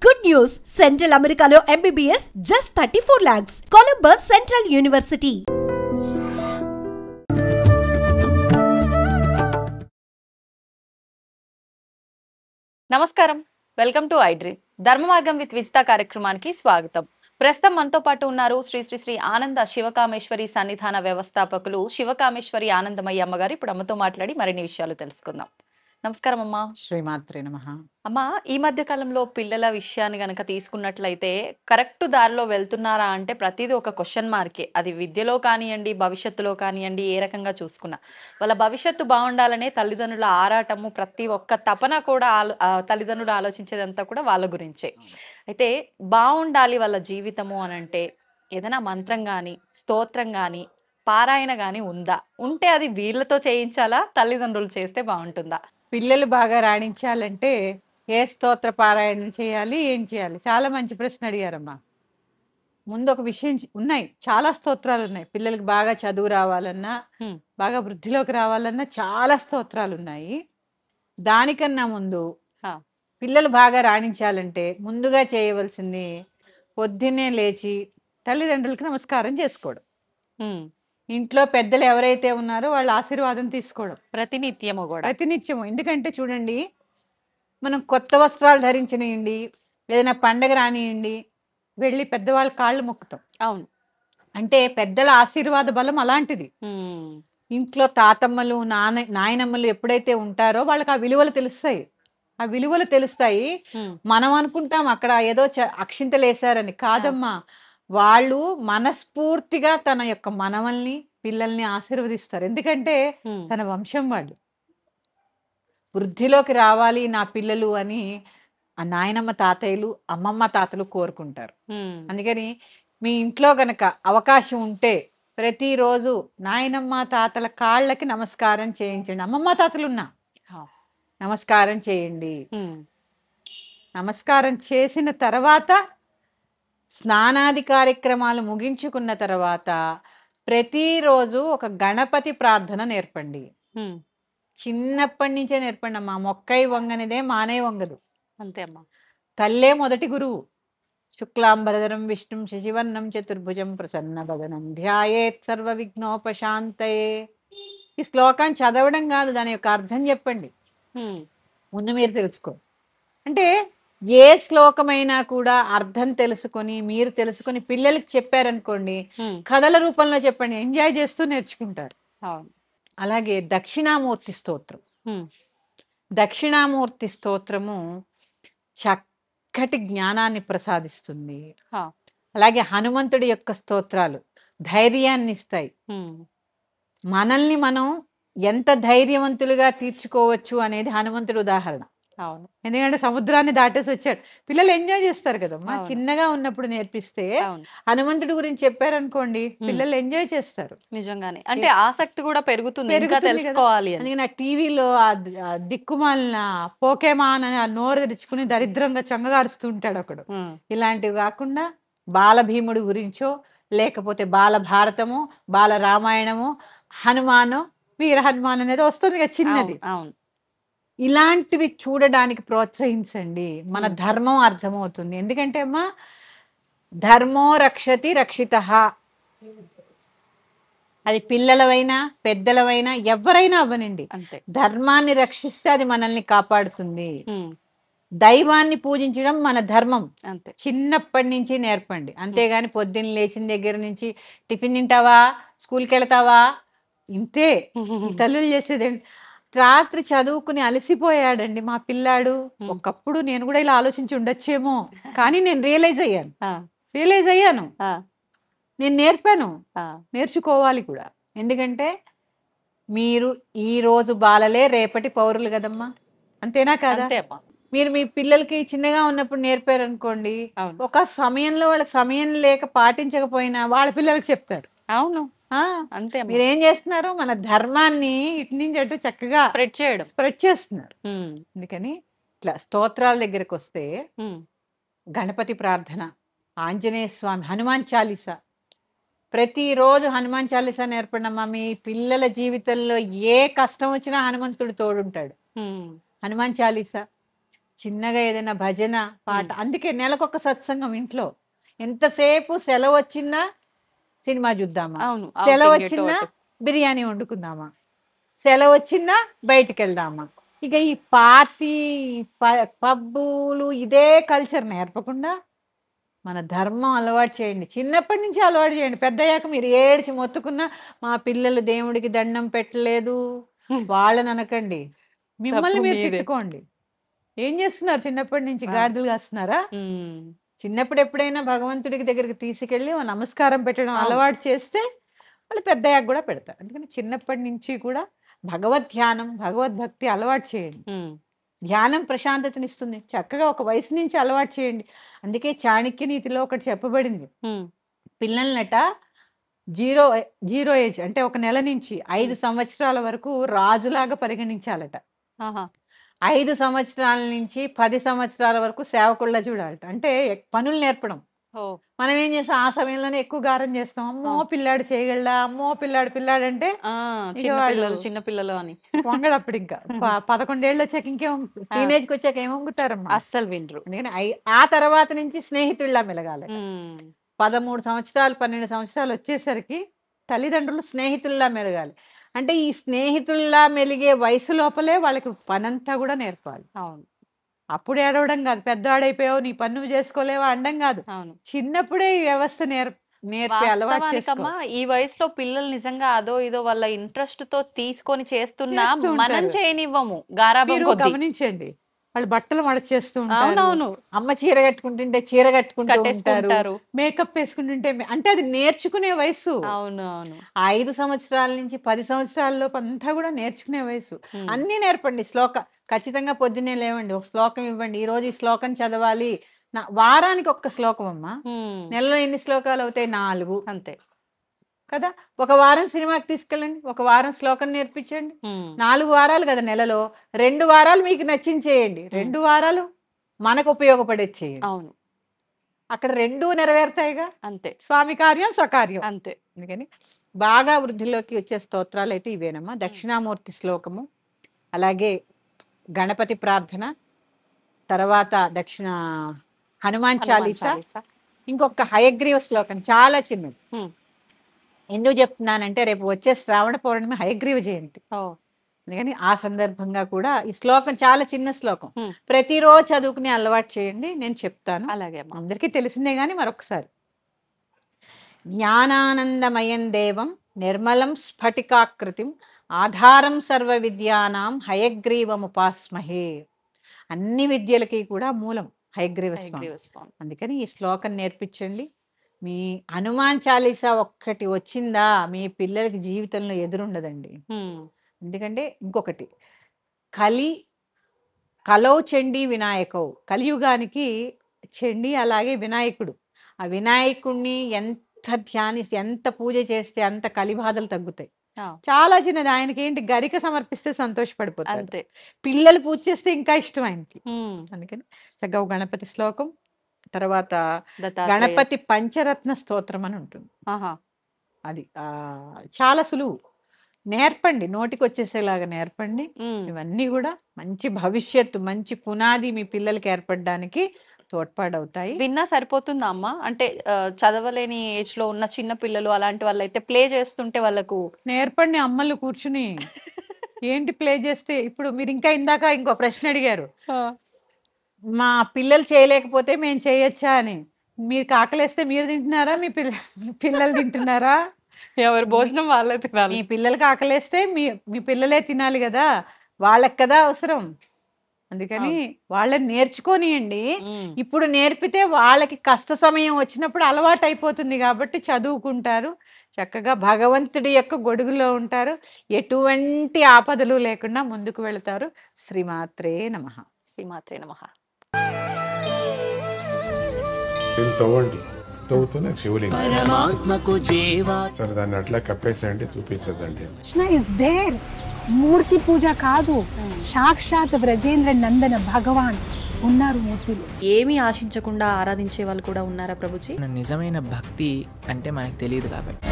Good news! Central Americano MBBS just 34 lakhs. Columbus Central University. నమస్కారం, welcome to I dream. ధర్మ మార్గం with Vijitha కార్యక్రమానికి స్వాగతం. ప్రస్తుతం మనతో పాటు ఉన్నారు శ్రీ శ్రీ శ్రీ ఆనంద శివకామేశ్వరి సన్నిధాన వ్యవస్థాపకులు శివకామేశ్వరి ఆనందమయ్య అమ్మగారు. ఇప్పుడు అమ్మతో మాట్లాడి మరిన్ని విషయాలు తెలుసుకుందాం. నమస్కారం అమ్మా. శ్రీమాత్రే నమః. అమ్మా, ఈ మధ్య కాలంలో పిల్లల విషయాన్ని గనక తీసుకున్నట్లయితే కరెక్ట్ దారిలో వెళ్తున్నారా అంటే ప్రతిదీ ఒక క్వశ్చన్ మార్కే. అది విద్యలో కానివ్వండి, భవిష్యత్తులో కానివ్వండి, ఏ రకంగా చూసుకున్నా వాళ్ళ భవిష్యత్తు బాగుండాలనే తల్లిదండ్రుల ఆరాటము, ప్రతి ఒక్క తపన కూడా తల్లిదండ్రులు ఆలోచించేదంతా కూడా వాళ్ళ గురించే. అయితే బాగుండాలి వాళ్ళ జీవితము అని అంటే ఏదైనా మంత్రం కానీ, స్తోత్రం కానీ, పారాయణ కానీ ఉందా? ఉంటే అది వీళ్ళతో చేయించాలా, తల్లిదండ్రులు చేస్తే బాగుంటుందా? పిల్లలు బాగా రాణించాలంటే ఏ స్తోత్ర పారాయణం చేయాలి, ఏం చేయాలి? చాలా మంచి ప్రశ్న అడిగారమ్మా. ముందు ఒక విషయం ఉన్నాయి, చాలా స్తోత్రాలు ఉన్నాయి. పిల్లలకి బాగా చదువు రావాలన్నా, బాగా వృద్ధిలోకి రావాలన్నా చాలా స్తోత్రాలు ఉన్నాయి. దానికన్నా ముందు పిల్లలు బాగా రాణించాలంటే ముందుగా చేయవలసింది పొద్దున్నే లేచి తల్లిదండ్రులకి నమస్కారం చేసుకోవడం. ఇంట్లో పెద్దలు ఎవరైతే ఉన్నారో వాళ్ళ ఆశీర్వాదం తీసుకోవడం ప్రతినిత్యము కూడా. ప్రతినిత్యము. ఎందుకంటే చూడండి, మనం కొత్త వస్త్రాలు ధరించనియండి, ఏదైనా పండగ రానియండి, వెళ్ళి పెద్దవాళ్ళ కాళ్ళు మొక్కుతాం. అవును. అంటే పెద్దల ఆశీర్వాద బలం అలాంటిది. ఇంట్లో తాతమ్మలు, నాయనమ్మలు ఎప్పుడైతే ఉంటారో వాళ్ళకి ఆ విలువలు తెలుస్తాయి. ఆ విలువలు తెలుస్తాయి. మనం అనుకుంటాం అక్కడ ఏదో అక్షింతలు వేశారని. కాదమ్మా, వాళ్ళు మనస్ఫూర్తిగా తన యొక్క మనవల్ని, పిల్లల్ని ఆశీర్వదిస్తారు. ఎందుకంటే తన వంశం వాళ్ళు వృద్ధిలోకి రావాలి నా పిల్లలు అని ఆ నాయనమ్మ తాతయ్యలు, అమ్మమ్మ తాతలు కోరుకుంటారు. అందుకని మీ ఇంట్లో గనక అవకాశం ఉంటే ప్రతిరోజు నాయనమ్మ తాతల కాళ్ళకి నమస్కారం చేయించండి. అమ్మమ్మ తాతలున్నా నమస్కారం చేయండి. నమస్కారం చేసిన తర్వాత స్నానాది కార్యక్రమాలు ముగించుకున్న తర్వాత ప్రతిరోజు ఒక గణపతి ప్రార్థన నేర్పండి. చిన్నప్పటి నుంచే నేర్పండి అమ్మా. మొక్కై వంగనిదే మానే వంగదు. అంతే అమ్మా. తల్లే మొదటి గురువు. శుక్లాంబరధరం విష్ణుం శశివర్ణం చతుర్భుజం ప్రసన్న వదనం ధ్యాయేత్ సర్వ విఘ్నోపశాంతయే. ఈ శ్లోకాన్ని చదవడం కాదు, దాని యొక్క అర్థం చెప్పండి. ముందు మీరు తెలుసుకోండి. అంటే ఏ శ్లోకమైనా కూడా అర్థం తెలుసుకొని, మీరు తెలుసుకొని పిల్లలకి చెప్పారనుకోండి, కథల రూపంలో చెప్పండి, ఎంజాయ్ చేస్తూ నేర్చుకుంటారు. అలాగే దక్షిణామూర్తి స్తోత్రం. దక్షిణామూర్తి స్తోత్రము చక్కటి జ్ఞానాన్ని ప్రసాదిస్తుంది. అలాగే హనుమంతుడి యొక్క స్తోత్రాలు ధైర్యాన్ని ఇస్తాయి. మనల్ని మనం ఎంత ధైర్యవంతులుగా తీర్చుకోవచ్చు అనేది హనుమంతుడి ఉదాహరణ. అవును. ఎందుకంటే సముద్రాన్ని దాటేసి వచ్చాడు. పిల్లలు ఎంజాయ్ చేస్తారు కదమ్మా. చిన్నగా ఉన్నప్పుడు నేర్పిస్తే, హనుమంతుడి గురించి చెప్పారనుకోండి, పిల్లలు ఎంజాయ్ చేస్తారు. నిజంగానే. అంటే ఆసక్తి కూడా పెరుగుతుంది, తెలుసుకోవాలి అని. నా టీవీలో దిక్కుమాలిన పోకేమాన్ అని ఆ నోరు తెరుచుకుని దరిద్రంగా చంగగారుస్తూ ఉంటాడు ఒకడు. ఇలాంటివి కాకుండా బాల భీముడి గురించో, లేకపోతే బాల భారతము, బాల రామాయణము, హనుమాను, వీర హనుమాన్ అనేది వస్తుంది కదా చిన్నది. అవును. ఇలాంటివి చూడడానికి ప్రోత్సహించండి. మన ధర్మం అర్థమవుతుంది. ఎందుకంటే అమ్మా, ధర్మో రక్షతి రక్షితః. అది పిల్లలవైనా పెద్దలవైనా ఎవరైనా అవ్వనండి, ధర్మాన్ని రక్షిస్తే అది మనల్ని కాపాడుతుంది. దైవాన్ని పూజించడం మన ధర్మం. చిన్నప్పటి నుంచి నేర్పండి. అంతేగాని పొద్దున్న లేచిన దగ్గర నుంచి టిఫిన్ తింటావా, స్కూల్కి వెళ్తావా, ఇంతే తల్లులు చేసేదండి. రాత్రి చదువుకుని అలసిపోయాడండి మా పిల్లాడు. ఒకప్పుడు నేను కూడా ఇలా ఆలోచించి ఉండొచ్చేమో, కానీ నేను రియలైజ్ అయ్యాను. నేను నేర్పాను, నేర్చుకోవాలి కూడా. ఎందుకంటే మీరు ఈ రోజు బాలలే రేపటి పౌరులు కదమ్మా. అంతేనా కాదా? మీరు మీ పిల్లలకి చిన్నగా ఉన్నప్పుడు నేర్పారనుకోండి, ఒక సమయంలో వాళ్ళకి సమయం లేక పాటించకపోయినా వాళ్ళ పిల్లలకి చెప్తారు. అవును, అంతే. మీరేం చేస్తున్నారు? మన ధర్మాన్ని ఇటు నుంచి అటు చక్కగా స్ప్రెడ్ చేస్తున్నారు. అందుకని ఇట్లా స్తోత్రాల దగ్గరకు వస్తే గణపతి ప్రార్థన, ఆంజనేయ స్వామి, హనుమాన్ చాలీసా. ప్రతిరోజు హనుమాన్ చాలీసా నేర్పడమ్మా. మీ పిల్లల జీవితంలో ఏ కష్టం వచ్చినా హనుమంతుడు తోడుంటాడు. హనుమాన్ చాలీసా చిన్నగా ఏదైనా భజన పాట. అందుకే నెలకొక సత్సంగం ఇంట్లో. ఎంతసేపు సెలవు వచ్చినా సినిమా చూద్దామా, సెలవు వచ్చినా బిర్యానీ వండుకుందామా, సెలవు వచ్చినా బయటికి వెళ్దామా. ఇక ఈ పార్టీ పబ్బులు ఇదే కల్చర్ నేర్పకుండా మన ధర్మం అలవాటు చేయండి. చిన్నప్పటి నుంచి అలవాటు చేయండి. పెద్దయ్యాక మీరు ఏడ్చి మొత్తుకున్నా మా పిల్లలు దేవుడికి దండం పెట్టలేదు వాళ్ళని అనకండి, మిమ్మల్ని మీరు తిట్టుకోండి. ఏం చేస్తున్నారు చిన్నప్పటి నుంచి? గాడిదలు కాస్తున్నారా? చిన్నప్పుడు ఎప్పుడైనా భగవంతుడికి దగ్గరికి తీసుకెళ్ళి నమస్కారం పెట్టడం అలవాటు చేస్తే వాళ్ళు పెద్దయ్యాక కూడా పెడతారు. అందుకని చిన్నప్పటి నుంచి కూడా భగవద్ ధ్యానం, భగవద్భక్తి అలవాటు చేయండి. ధ్యానం ప్రశాంతతనిస్తుంది. చక్కగా ఒక వయసు నుంచి అలవాటు చేయండి. అందుకే చాణక్య నీతిలో ఒకటి చెప్పబడింది, పిల్లలనట జీరో ఏజ్ అంటే ఒక నెల నుంచి 5 సంవత్సరాల వరకు రాజులాగా పరిగణించాలట. 5 సంవత్సరాల నుంచి 10 సంవత్సరాల వరకు సేవకుల్లా చూడాలట. అంటే పనులు నేర్పడం. మనం ఏం చేస్తాం, ఆ సమయంలోనే ఎక్కువ గారం చేస్తాం. అమ్మో పిల్లాడు చేయగలడా, అమ్మో పిల్లాడు అంటే చిన్న పిల్లలు అని వంగడు. అప్పుడు ఇంకా 11 ఏళ్ళు వచ్చాక ఇంకేం, టీనేజ్కి వచ్చాక ఏం వంగుతారమ్మా, అస్సలు వినరు. ఆ తర్వాత నుంచి స్నేహితుల్లా మెలగాలి. 13 సంవత్సరాలు 12 సంవత్సరాలు వచ్చేసరికి తల్లిదండ్రులు స్నేహితుల్లా మెలగాలి. అంటే ఈ స్నేహితుల్లా మెలిగే వయసు లోపలే వాళ్ళకి పనంతా కూడా నేర్పాలి. అవును. అప్పుడు ఏడవడం కాదు, పెద్దవాడైపోయావు నీ పన్ను చేసుకోలేవా అండం కాదు. చిన్నప్పుడే ఈ వ్యవస్థ నేర్పే అలవాటు చేసుకో. ఈ వయసులో పిల్లలు నిజంగా అదో ఇదో వాళ్ళ ఇంట్రెస్ట్ తో తీసుకొని చేస్తున్నా మనం చేయనివ్వము. గారాబం గమనించండి, వాళ్ళు బట్టలు మడచేస్తూ ఉంటారు, అమ్మ చీర కట్టుకుంటుంటే చీర కట్టుకుంటారు, మేకప్ వేసుకుంటుంటే, అంటే అది నేర్చుకునే వయసు. అవును అవును. 5 సంవత్సరాల నుంచి 10 సంవత్సరాల్లో అంతా కూడా నేర్చుకునే వయసు. అన్ని నేర్పండి. ఖచ్చితంగా పొద్దున్నే లేవండి, ఒక శ్లోకం ఇవ్వండి, ఈ రోజు ఈ శ్లోకం చదవాలి. వారానికి ఒక్క శ్లోకం అమ్మా. నెలలో ఎన్ని శ్లోకాలు అవుతాయి? 4 అంతే కదా. ఒక వారం సినిమాకి తీసుకెళ్ళండి, ఒక వారం శ్లోకం నేర్పించండి. 4 వారాలు కదా నెలలో. 2 వారాలు మీకు నచ్చించేయండి, 2 వారాలు మనకు ఉపయోగపడేది చేయండి. అవును, అక్కడ 2 నెరవేరుతాయిగా. అంతే, స్వామి కార్యం స్వకార్యం అంతే. అందుకని బాగా వృద్ధిలోకి వచ్చే స్తోత్రాలు అయితే ఇవేనమ్మా. దక్షిణామూర్తి శ్లోకము, అలాగే గణపతి ప్రార్థన, తర్వాత హనుమాన్ చాలీసా, ఇంకొక హయగ్రీవ శ్లోకం చాలా చిన్నది. ఎందుకు చెప్తున్నానంటే రేపు వచ్చే శ్రావణ పౌర్ణమి హయగ్రీవ జయంతి. అందుకని ఆ సందర్భంగా కూడా ఈ శ్లోకం చాలా చిన్న శ్లోకం, ప్రతిరోజు చదువుకునే అలవాటు చేయండి. నేను చెప్తాను, అలాగే అందరికీ తెలిసిందే కానీ మరొకసారి. జ్ఞానానందమయం దేవం నిర్మలం స్ఫటికాకృతిం ఆధారం సర్వ విద్యానాం హయగ్రీవముపాస్మహే. అన్ని విద్యలకి కూడా మూలం హయగ్రీవ స్వామి. అందుకని ఈ శ్లోకం నేర్పించండి. మీ హనుమాన్ చాలీసా ఒక్కటి వచ్చిందా మీ పిల్లలకి జీవితంలో ఎదురుండదండి. ఎందుకంటే ఇంకొకటి కలౌ చండీ వినాయకవు, కలియుగానికి చండీ అలాగే వినాయకుడు. ఆ వినాయకుడిని ఎంత ధ్యానిస్తే, ఎంత పూజ చేస్తే అంత కలిబాధలు తగ్గుతాయి. చాలా చిన్నది, ఆయనకి ఏంటి గరిక సమర్పిస్తే సంతోషపడిపోతారు. అంతే, పిల్లలు పూజ చేస్తే ఇంకా ఇష్టం ఆయనకి. అందుకని చక్కగా గణపతి శ్లోకం, తర్వాత గణపతి పంచరత్న స్తోత్రం అని ఉంటుంది. అది చాలా సులువు, నేర్పండి, నోటికి వచ్చేసేలాగా నేర్పండి. ఇవన్నీ కూడా మంచి భవిష్యత్తు, మంచి పునాది మీ పిల్లలకి ఏర్పడడానికి తోడ్పాడవుతాయి. విన్నా సరిపోతుందా అమ్మ? అంటే చదవలేని ఏజ్ లో ఉన్న చిన్న పిల్లలు అలాంటి వాళ్ళైతే ప్లే చేస్తుంటే వాళ్ళకు నేర్పండి. అమ్మలు కూర్చుని ఏంటి ప్లే చేస్తే, ఇప్పుడు మీరు ఇంకా ఇందాక ఇంకో ప్రశ్న అడిగారు, మా పిల్లలు చేయలేకపోతే మేము చేయొచ్చా అని. మీరు ఆకలేస్తే మీరు తింటున్నారా, మీ పిల్లలు తింటున్నారా? ఎవరి భోజనం వాళ్ళే తినాలి. మీ పిల్లలకి ఆకలేస్తే మీ పిల్లలే తినాలి కదా, వాళ్ళకి కదా అవసరం. అందుకని వాళ్ళని నేర్చుకోనియండి. ఇప్పుడు నేర్పితే వాళ్ళకి కష్ట సమయం వచ్చినప్పుడు అలవాటు అయిపోతుంది కాబట్టి చదువుకుంటారు, చక్కగా భగవంతుడి యొక్క గొడుగులో ఉంటారు, ఎటువంటి ఆపదలు లేకుండా ముందుకు వెళతారు. శ్రీమాత్రే నమః. శ్రీమాత్రే నమః. తవ్వుతున్న శివలింగం సరే, దాన్ని అట్లా కప్పేసేయండి, చూపించదండి. మూర్తి పూజ కాదు, సాక్షాత్ బ్రజేంద్ర నందన భగవాన్ ఉన్నారు మూర్తిలో. ఏమీ ఆశించకుండా ఆరాధించే వాళ్ళు కూడా ఉన్నారా ప్రభుజీ? నిజమైన భక్తి అంటే మనకు తెలియదు కాబట్టి